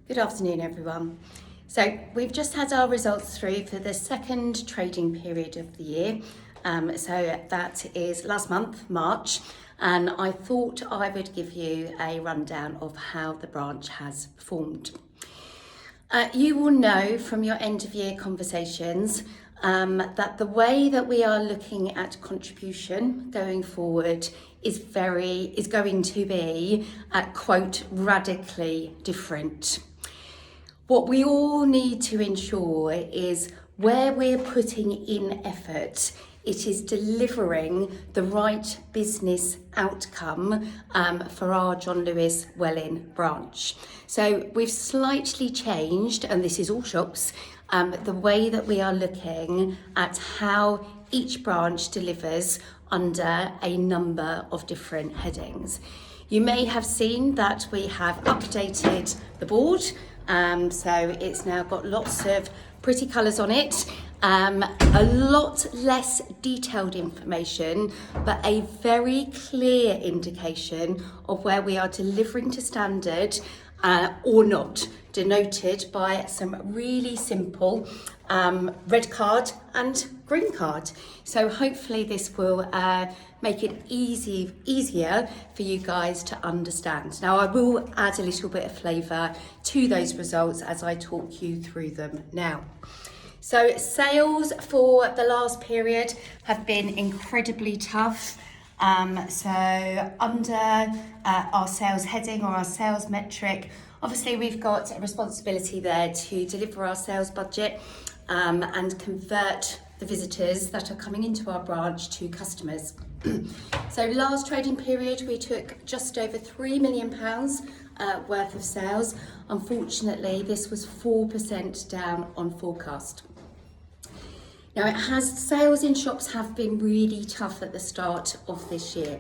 Good afternoon, everyone. So we've just had our results through for the second trading period of the year. So that is last month, March, and I thought I would give you a rundown of how the branch has performed. You will know from your end of year conversations that the way that we are looking at contribution going forward is going to be, quote, radically different. What we all need to ensure is where we're putting in effort, it is delivering the right business outcome for our John Lewis Welwyn branch. So we've slightly changed, and this is all shops, the way that we are looking at how each branch delivers under a number of different headings. You may have seen that we have updated the board. So it's now got lots of pretty colours on it, a lot less detailed information, but a very clear indication of where we are delivering to standard or not, denoted by some really simple red card and green card. So hopefully this will make it easier for you guys to understand. Now I will add a little bit of flavour to those results as I talk you through them now. So sales for the last period have been incredibly tough. So under our sales heading or our sales metric, obviously we've got a responsibility there to deliver our sales budget and convert the visitors that are coming into our branch to customers. So last trading period we took just over £3 million worth of sales. Unfortunately, this was 4% down on forecast. Now sales in shops have been really tough at the start of this year,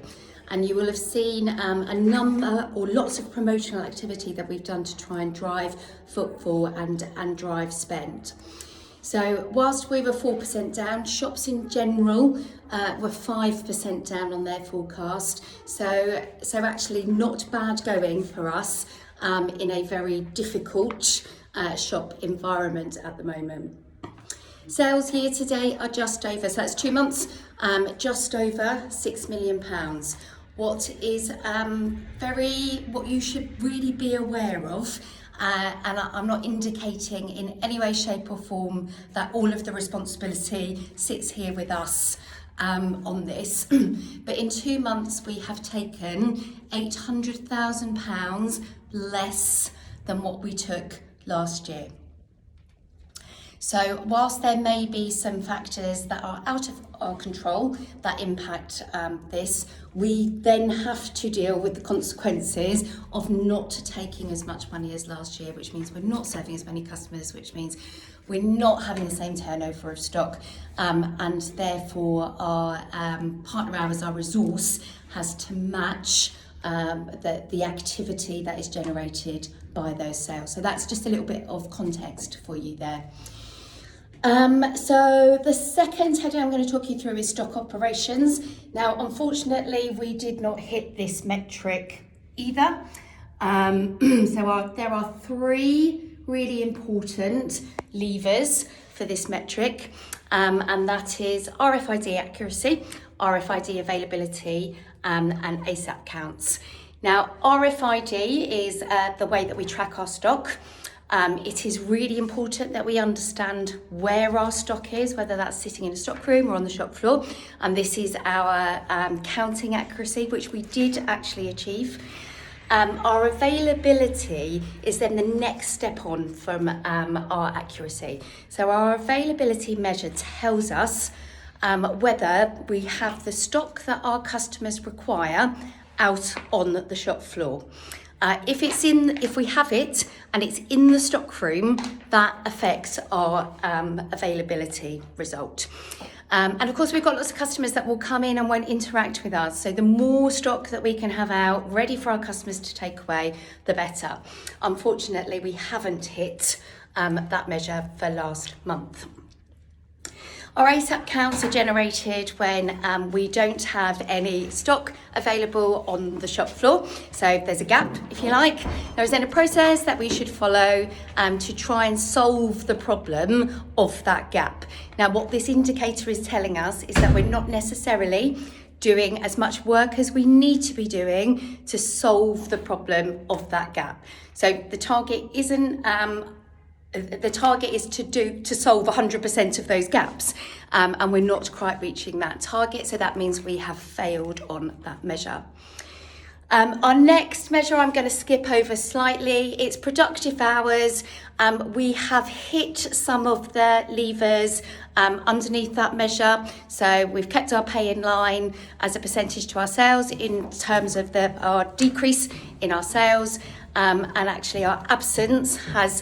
and you will have seen a number or lots of promotional activity that we've done to try and drive footfall and drive spend. So whilst we were 4% down, shops in general were 5% down on their forecast. So actually not bad going for us in a very difficult shop environment at the moment. Sales year to date are just over, so that's 2 months, just over £6 million. What is what you should really be aware of, and I'm not indicating in any way, shape or form that all of the responsibility sits here with us on this, but in 2 months we have taken £800,000 less than what we took last year. So whilst there may be some factors that are out of our control that impact this, we then have to deal with the consequences of not taking as much money as last year, which means we're not serving as many customers, which means we're not having the same turnover of stock, and therefore our partner hours, our resource, has to match the activity that is generated by those sales. So that's just a little bit of context for you there. So the second heading I'm going to talk you through is stock operations. Now, unfortunately, we did not hit this metric either. There are 3 really important levers for this metric, and that is RFID accuracy, RFID availability, and ASAP counts. Now, RFID is the way that we track our stock. It is really important that we understand where our stock is, whether that's sitting in a stock room or on the shop floor. And this is our counting accuracy, which we did actually achieve. Our availability is then the next step on from our accuracy. So our availability measure tells us whether we have the stock that our customers require out on the shop floor. If we have it and it's in the stock room, that affects our availability result. And of course, we've got lots of customers that will come in and won't interact with us. So the more stock that we can have out ready for our customers to take away, the better. Unfortunately, we haven't hit that measure for last month. Our ASAP counts are generated when we don't have any stock available on the shop floor. So if there's a gap, if you like, there is then a process that we should follow to try and solve the problem of that gap. Now, what this indicator is telling us is that we're not necessarily doing as much work as we need to be doing to solve the problem of that gap. So the target isn't the target is to solve 100% of those gaps, and we're not quite reaching that target, so that means we have failed on that measure. Our next measure I'm going to skip over slightly. It's productive hours. We have hit some of the levers underneath that measure. So we've kept our pay in line as a percentage to our sales in terms of our decrease in our sales. And actually our absence has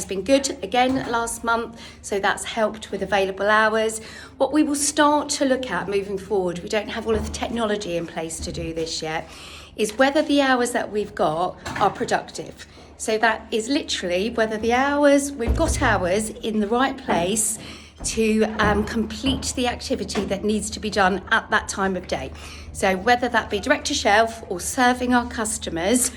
been good again last month, so that's helped with available hours. What we will start to look at moving forward, we don't have all of the technology in place to do this yet, is whether the hours that we've got are productive. So that is literally whether we've got hours in the right place to complete the activity that needs to be done at that time of day. So whether that be direct to shelf or serving our customers,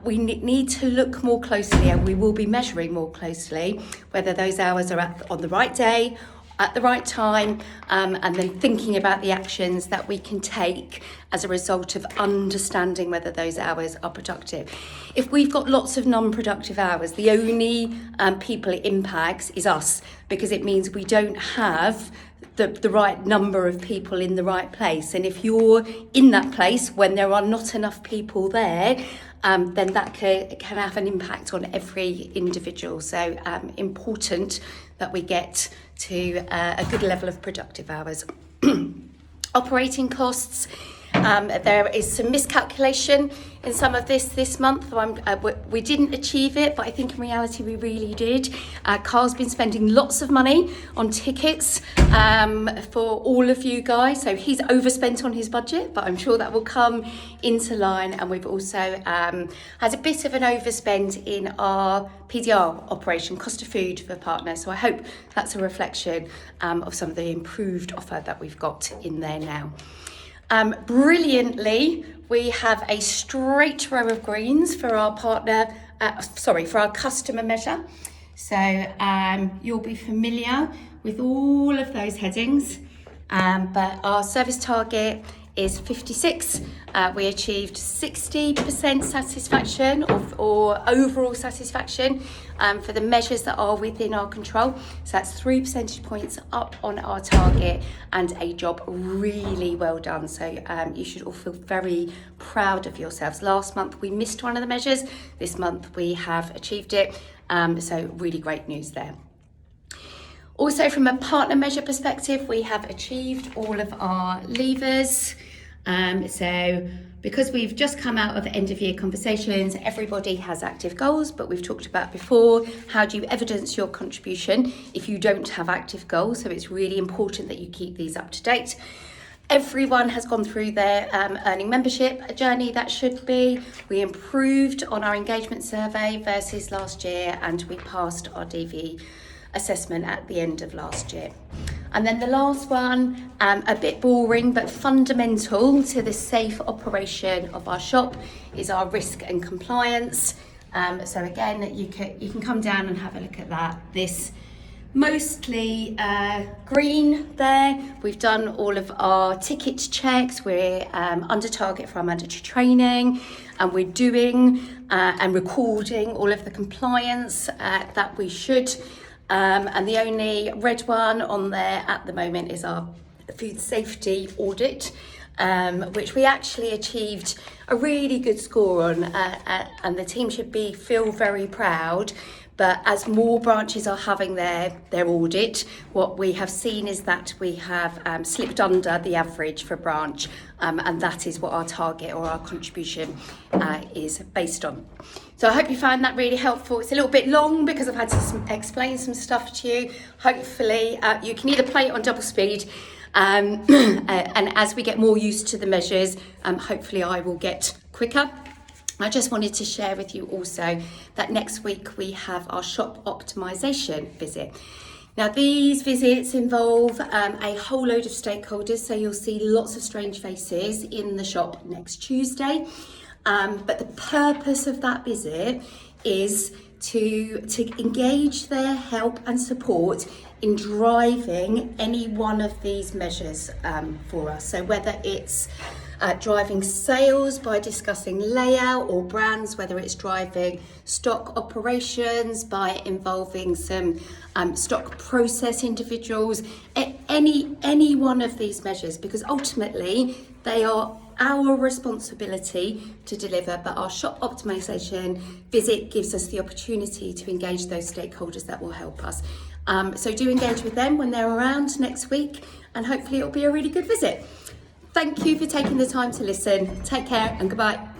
we need to look more closely, and we will be measuring more closely whether those hours are on the right day, at the right time, and then thinking about the actions that we can take as a result of understanding whether those hours are productive. If we've got lots of non-productive hours, the only people it impacts is us, because it means we don't have the right number of people in the right place. And if you're in that place when there are not enough people there, then that can have an impact on every individual. So important that we get to a good level of productive hours. Operating costs. There is some miscalculation in some of this month. We didn't achieve it, but I think in reality we really did. Carl's been spending lots of money on tickets for all of you guys, so he's overspent on his budget, but I'm sure that will come into line. And we've also had a bit of an overspend in our PDR operation, cost of food for partners. So I hope that's a reflection of some of the improved offer that we've got in there now. Brilliantly, we have a straight row of greens for our for our customer measure. So you'll be familiar with all of those headings, but our service target is 56. We achieved 60% satisfaction or overall satisfaction for the measures that are within our control. So that's 3 percentage points up on our target, and a job really well done. So you should all feel very proud of yourselves. Last month we missed one of the measures. This month we have achieved it. So really great news there. Also, from a partner measure perspective, we have achieved all of our levers. So because we've just come out of end of year conversations, everybody has active goals, but we've talked about before, how do you evidence your contribution if you don't have active goals? So it's really important that you keep these up to date. Everyone has gone through their earning membership journey. That should be. We improved on our engagement survey versus last year, and we passed our DV assessment at the end of last year. And then the last one, a bit boring but fundamental to the safe operation of our shop, is our risk and compliance. So again, you can come down and have a look at that. This mostly green there. We've done all of our ticket checks. We're under target for our mandatory training, and we're doing and recording all of the compliance that we should. And the only red one on there at the moment is our food safety audit, which we actually achieved a really good score on, and the team should feel very proud. But as more branches are having their audit, what we have seen is that we have slipped under the average for a branch, and that is what our target or our contribution is based on. So I hope you found that really helpful. It's a little bit long because I've had to explain some stuff to you. Hopefully you can either play it on double speed, and as we get more used to the measures, hopefully I will get quicker. I just wanted to share with you also that next week we have our shop optimisation visit. Now these visits involve a whole load of stakeholders, so you'll see lots of strange faces in the shop next Tuesday. But the purpose of that visit is to engage their help and support in driving any one of these measures for us. So whether it's driving sales by discussing layout or brands, whether it's driving stock operations by involving some stock process individuals, any one of these measures, because ultimately they are our responsibility to deliver, but our shop optimization visit gives us the opportunity to engage those stakeholders that will help us. So do engage with them when they're around next week, and hopefully it'll be a really good visit. Thank you for taking the time to listen. Take care and goodbye.